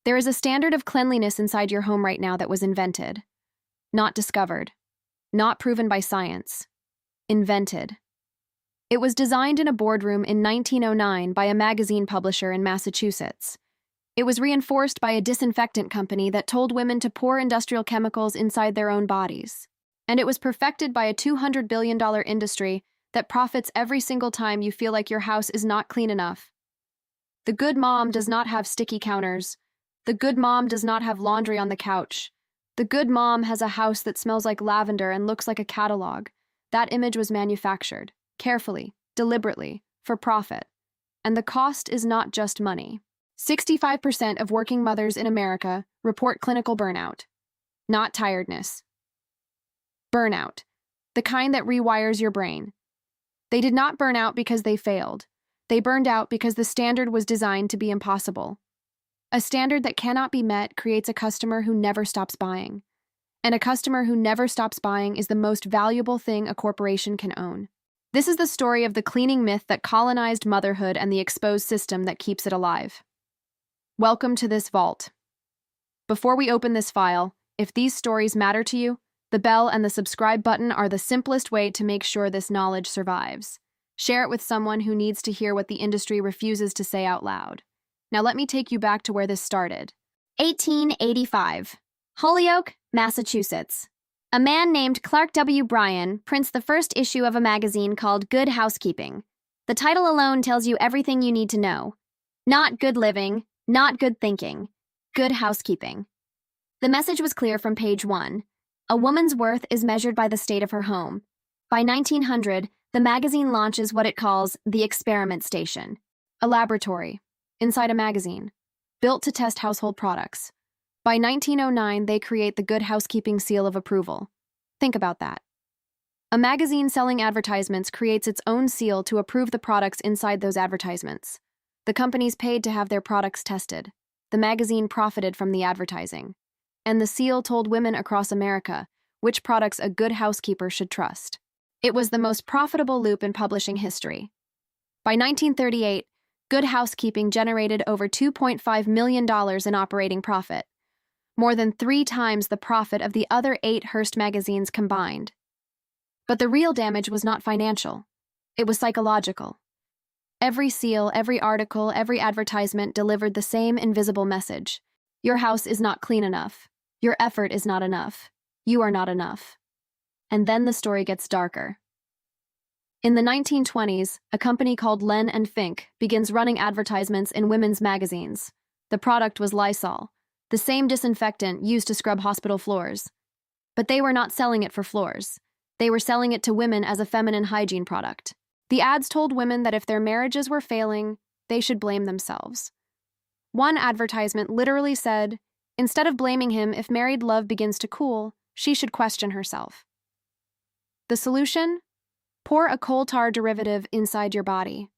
There is a standard of cleanliness inside your home right now that was invented, not discovered, not proven by science. Invented. It was designed in a boardroom in 1909 by a magazine publisher in Massachusetts. It was reinforced by a disinfectant company that told women to pour industrial chemicals inside their own bodies. And it was perfected by a $200 billion industry that profits every single time you feel like your house is not clean enough. The good mom does not have sticky counters. The good mom does not have laundry on the couch. The good mom has a house that smells like lavender and looks like a catalog. That image was manufactured, carefully, deliberately, for profit. And the cost is not just money. 65% of working mothers in America report clinical burnout, not tiredness. Burnout, the kind that rewires your brain. They did not burn out because they failed. They burned out because the standard was designed to be impossible. A standard that cannot be met creates a customer who never stops buying. And a customer who never stops buying is the most valuable thing a corporation can own. This is the story of the cleaning myth that colonized motherhood and the exposed system that keeps it alive. Welcome to this vault. Before we open this file, if these stories matter to you, the bell and the subscribe button are the simplest way to make sure this knowledge survives. Share it with someone who needs to hear what the industry refuses to say out loud. Now let me take you back to where this started. 1885. Holyoke, Massachusetts. A man named Clark W. Bryan prints the first issue of a magazine called Good Housekeeping. The title alone tells you everything you need to know. Not good living, not good thinking. Good housekeeping. The message was clear from page 1. A woman's worth is measured by the state of her home. By 1900, the magazine launches what it calls the experiment station, a laboratory, inside a magazine, built to test household products. By 1909, they create the Good Housekeeping seal of approval. Think about that. A magazine selling advertisements creates its own seal to approve the products inside those advertisements. The companies paid to have their products tested. The magazine profited from the advertising. And the seal told women across America which products a good housekeeper should trust. It was the most profitable loop in publishing history. By 1938, Good Housekeeping generated over $2.5 million in operating profit, more than 3 times the profit of the other 8 Hearst magazines combined. But the real damage was not financial. It was psychological. Every seal, every article, every advertisement delivered the same invisible message. Your house is not clean enough. Your effort is not enough. You are not enough. And then the story gets darker. In the 1920s, a company called Len and Fink begins running advertisements in women's magazines. The product was Lysol, the same disinfectant used to scrub hospital floors. But they were not selling it for floors. They were selling it to women as a feminine hygiene product. The ads told women that if their marriages were failing, they should blame themselves. One advertisement literally said, instead of blaming him if married love begins to cool, she should question herself. The solution? Pour a coal tar derivative inside your body.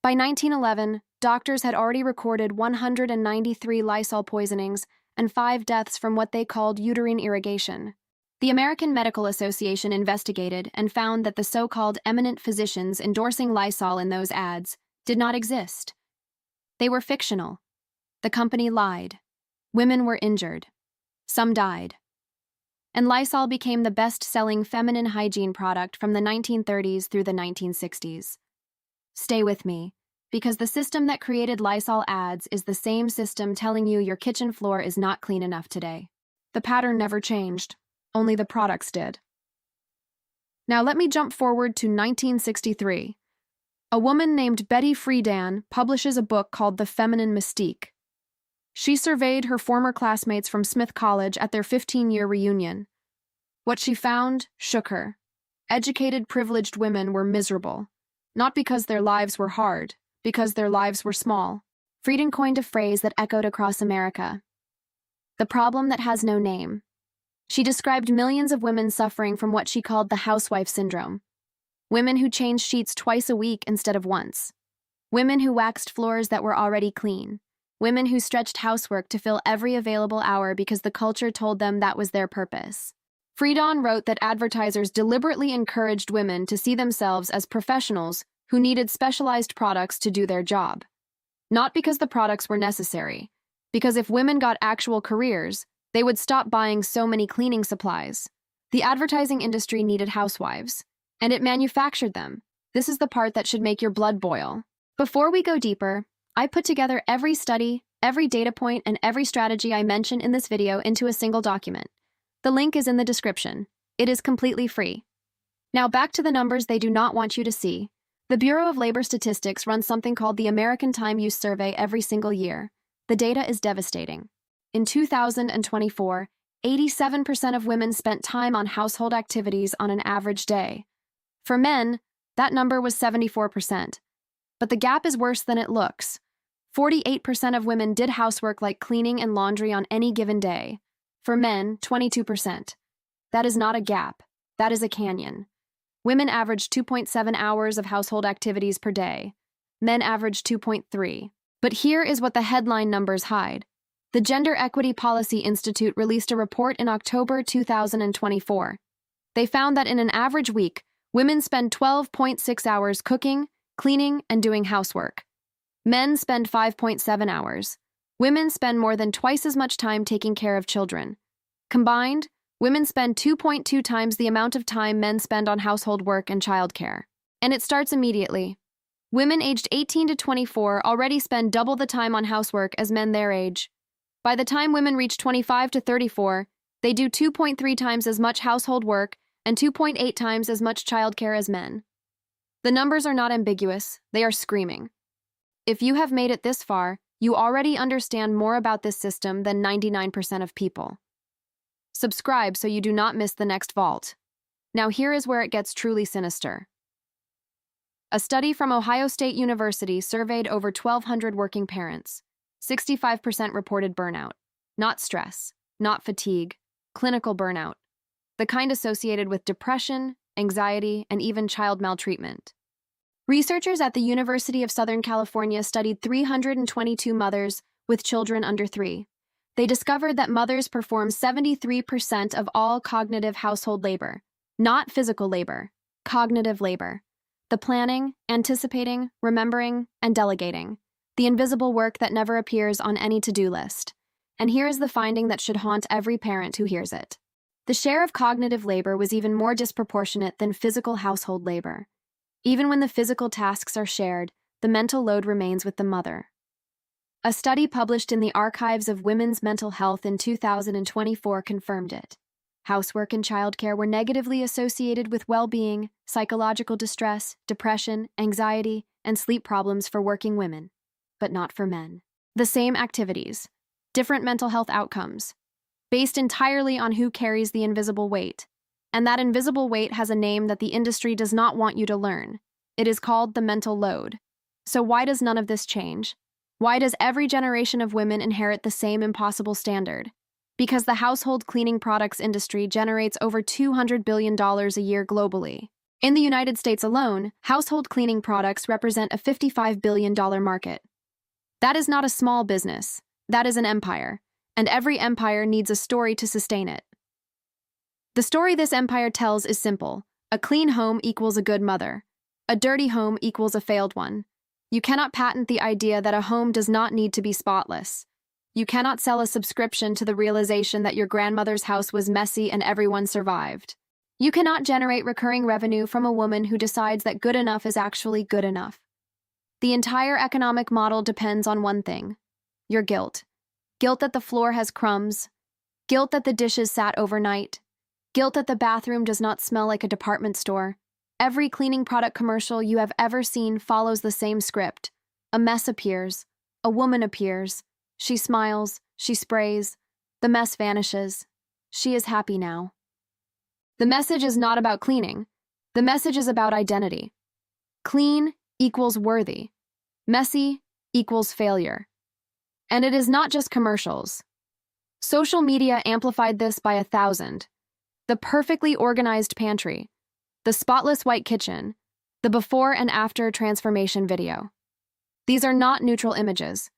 By 1911, doctors had already recorded 193 Lysol poisonings and 5 deaths from what they called uterine irrigation. The American Medical Association investigated and found that the so-called eminent physicians endorsing Lysol in those ads did not exist. They were fictional. The company lied. Women were injured. Some died. And Lysol became the best-selling feminine hygiene product from the 1930s through the 1960s. Stay with me, because the system that created Lysol ads is the same system telling you your kitchen floor is not clean enough today. The pattern never changed, only the products did. Now let me jump forward to 1963. A woman named Betty Friedan publishes a book called The Feminine Mystique. She surveyed her former classmates from Smith College at their 15-year reunion. What she found shook her. Educated, privileged women were miserable, not because their lives were hard, because their lives were small. Friedan coined a phrase that echoed across America. The problem that has no name. She described millions of women suffering from what she called the housewife syndrome. Women who changed sheets twice a week instead of once. Women who waxed floors that were already clean. Women who stretched housework to fill every available hour because the culture told them that was their purpose. Friedan wrote that advertisers deliberately encouraged women to see themselves as professionals who needed specialized products to do their job. Not because the products were necessary, Because if women got actual careers, they would stop buying so many cleaning supplies. The advertising industry needed housewives, and it manufactured them. This is the part that should make your blood boil. Before we go deeper, I put together every study, every data point, and every strategy I mention in this video into a single document. The link is in the description. It is completely free. Now back to the numbers they do not want you to see. The Bureau of Labor Statistics runs something called the American Time Use Survey every single year. The data is devastating. In 2024, 87% of women spent time on household activities on an average day. For men, that number was 74%. But the gap is worse than it looks. 48% of women did housework like cleaning and laundry on any given day. For men, 22%. That is not a gap. That is a canyon. Women averaged 2.7 hours of household activities per day. Men averaged 2.3. But here is what the headline numbers hide. The Gender Equity Policy Institute released a report in October 2024. They found that in an average week, women spend 12.6 hours cooking, cleaning, and doing housework. Men spend 5.7 hours. Women spend more than twice as much time taking care of children. Combined, women spend 2.2 times the amount of time men spend on household work and childcare. And it starts immediately. Women aged 18 to 24 already spend double the time on housework as men their age. By the time women reach 25 to 34, they do 2.3 times as much household work and 2.8 times as much childcare as men. The numbers are not ambiguous, they are screaming. If you have made it this far, you already understand more about this system than 99% of people. Subscribe so you do not miss the next vault. Now here is where it gets truly sinister. A study from Ohio State University surveyed over 1,200 working parents. 65% reported burnout. Not stress, not fatigue, clinical burnout. The kind associated with depression, anxiety, and even child maltreatment. Researchers at the University of Southern California studied 322 mothers with children under 3. They discovered that mothers perform 73% of all cognitive household labor, not physical labor, cognitive labor. The planning, anticipating, remembering, and delegating. The invisible work that never appears on any to-do list. And here is the finding that should haunt every parent who hears it. The share of cognitive labor was even more disproportionate than physical household labor. Even when the physical tasks are shared, the mental load remains with the mother. A study published in the Archives of Women's Mental Health in 2024 confirmed it. Housework and childcare were negatively associated with well-being, psychological distress, depression, anxiety, and sleep problems for working women, but not for men. The same activities, different mental health outcomes, based entirely on who carries the invisible weight. And that invisible weight has a name that the industry does not want you to learn. It is called the mental load. So why does none of this change? Why does every generation of women inherit the same impossible standard? Because the household cleaning products industry generates over $200 billion a year globally. In the United States alone, household cleaning products represent a $55 billion market. That is not a small business. That is an empire. And every empire needs a story to sustain it. The story this empire tells is simple. A clean home equals a good mother. A dirty home equals a failed one. You cannot patent the idea that a home does not need to be spotless. You cannot sell a subscription to the realization that your grandmother's house was messy and everyone survived. You cannot generate recurring revenue from a woman who decides that good enough is actually good enough. The entire economic model depends on one thing: your guilt. Guilt that the floor has crumbs. Guilt that the dishes sat overnight. Guilt that the bathroom does not smell like a department store. Every cleaning product commercial you have ever seen follows the same script. A mess appears. A woman appears. She smiles. She sprays. The mess vanishes. She is happy now. The message is not about cleaning. The message is about identity. Clean equals worthy. Messy equals failure. And it is not just commercials. Social media amplified this by 1,000. The perfectly organized pantry. The spotless white kitchen. The before and after transformation video. These are not neutral images.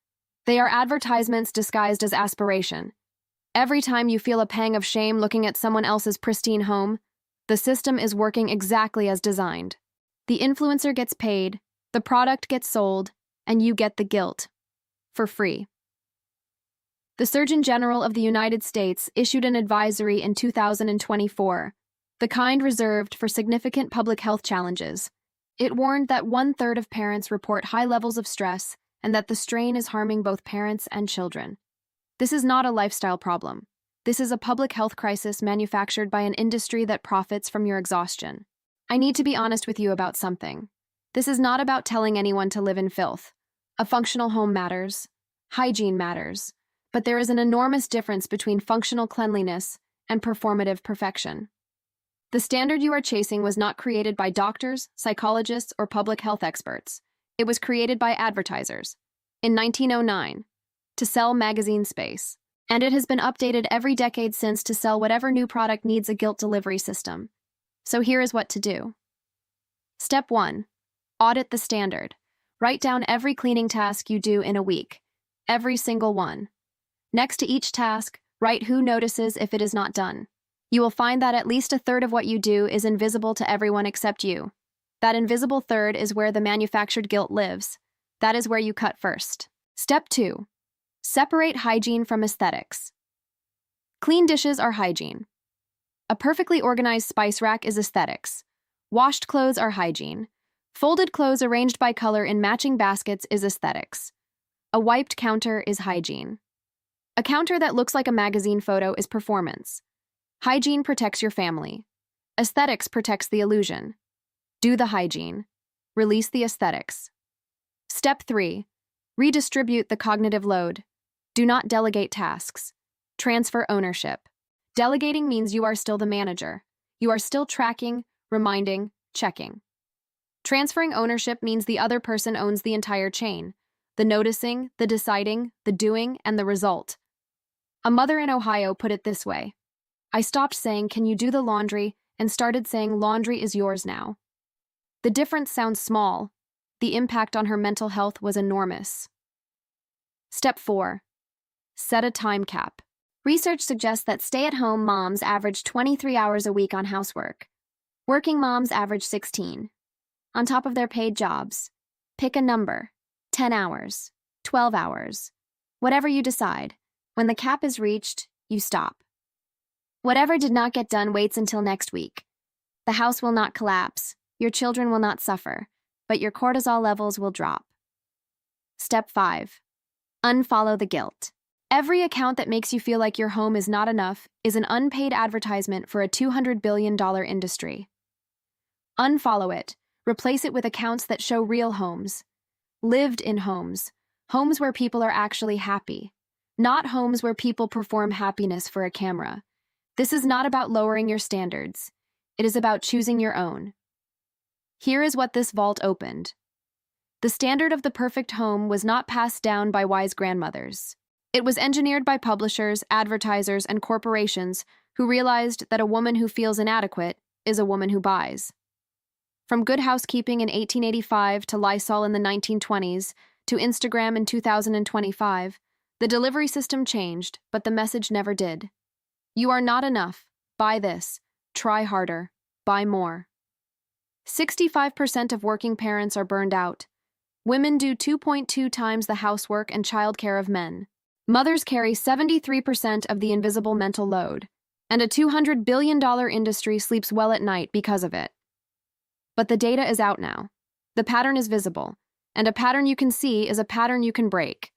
They are advertisements disguised as aspiration. Every time you feel a pang of shame looking at someone else's pristine home, the system is working exactly as designed. The influencer gets paid, the product gets sold, and you get the guilt. For free. The Surgeon General of the United States issued an advisory in 2024, the kind reserved for significant public health challenges. It warned that 1/3 of parents report high levels of stress and that the strain is harming both parents and children. This is not a lifestyle problem. This is a public health crisis manufactured by an industry that profits from your exhaustion. I need to be honest with you about something. This is not about telling anyone to live in filth. A functional home matters. Hygiene matters. But there is an enormous difference between functional cleanliness and performative perfection. The standard you are chasing was not created by doctors, psychologists, or public health experts. It was created by advertisers in 1909 to sell magazine space. And it has been updated every decade since to sell whatever new product needs a guilt delivery system. So here is what to do. Step 1. Audit the standard. Write down every cleaning task you do in a week. Every single one. Next to each task, write who notices if it is not done. You will find that at least 1/3 of what you do is invisible to everyone except you. That invisible third is where the manufactured guilt lives. That is where you cut first. Step 2. Separate hygiene from aesthetics. Clean dishes are hygiene. A perfectly organized spice rack is aesthetics. Washed clothes are hygiene. Folded clothes arranged by color in matching baskets is aesthetics. A wiped counter is hygiene. A counter that looks like a magazine photo is performance. Hygiene protects your family. Aesthetics protects the illusion. Do the hygiene. Release the aesthetics. Step 3. Redistribute the cognitive load. Do not delegate tasks. Transfer ownership. Delegating means you are still the manager. You are still tracking, reminding, checking. Transferring ownership means the other person owns the entire chain. The noticing, the deciding, the doing, and the result. A mother in Ohio put it this way. I stopped saying, "Can you do the laundry?" and started saying, "Laundry is yours now." The difference sounds small. The impact on her mental health was enormous. Step 4. Set a time cap. Research suggests that stay-at-home moms average 23 hours a week on housework. Working moms average 16. On top of their paid jobs. Pick a number. 10 hours. 12 hours. Whatever you decide. When the cap is reached, you stop. Whatever did not get done waits until next week. The house will not collapse. Your children will not suffer. But your cortisol levels will drop. Step 5. Unfollow the guilt. Every account that makes you feel like your home is not enough is an unpaid advertisement for a $200 billion industry. Unfollow it. Replace it with accounts that show real homes. Lived-in homes. Homes where people are actually happy. Not homes where people perform happiness for a camera. This is not about lowering your standards. It is about choosing your own. Here is what this vault opened. The standard of the perfect home was not passed down by wise grandmothers. It was engineered by publishers, advertisers, and corporations who realized that a woman who feels inadequate is a woman who buys. From Good Housekeeping in 1885 to Lysol in the 1920s to Instagram in 2025, the delivery system changed, but the message never did. You are not enough. Buy this. Try harder. Buy more. 65% of working parents are burned out. Women do 2.2 times the housework and childcare of men. Mothers carry 73% of the invisible mental load, and a $200 billion industry sleeps well at night because of it. But the data is out now. The pattern is visible, and a pattern you can see is a pattern you can break.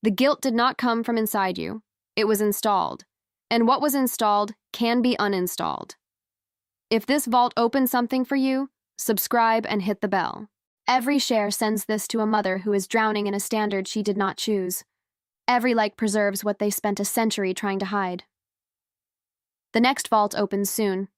The guilt did not come from inside you. It was installed. And what was installed can be uninstalled. If this vault opens something for you, subscribe and hit the bell. Every share sends this to a mother who is drowning in a standard she did not choose. Every like preserves what they spent a century trying to hide. The next vault opens soon.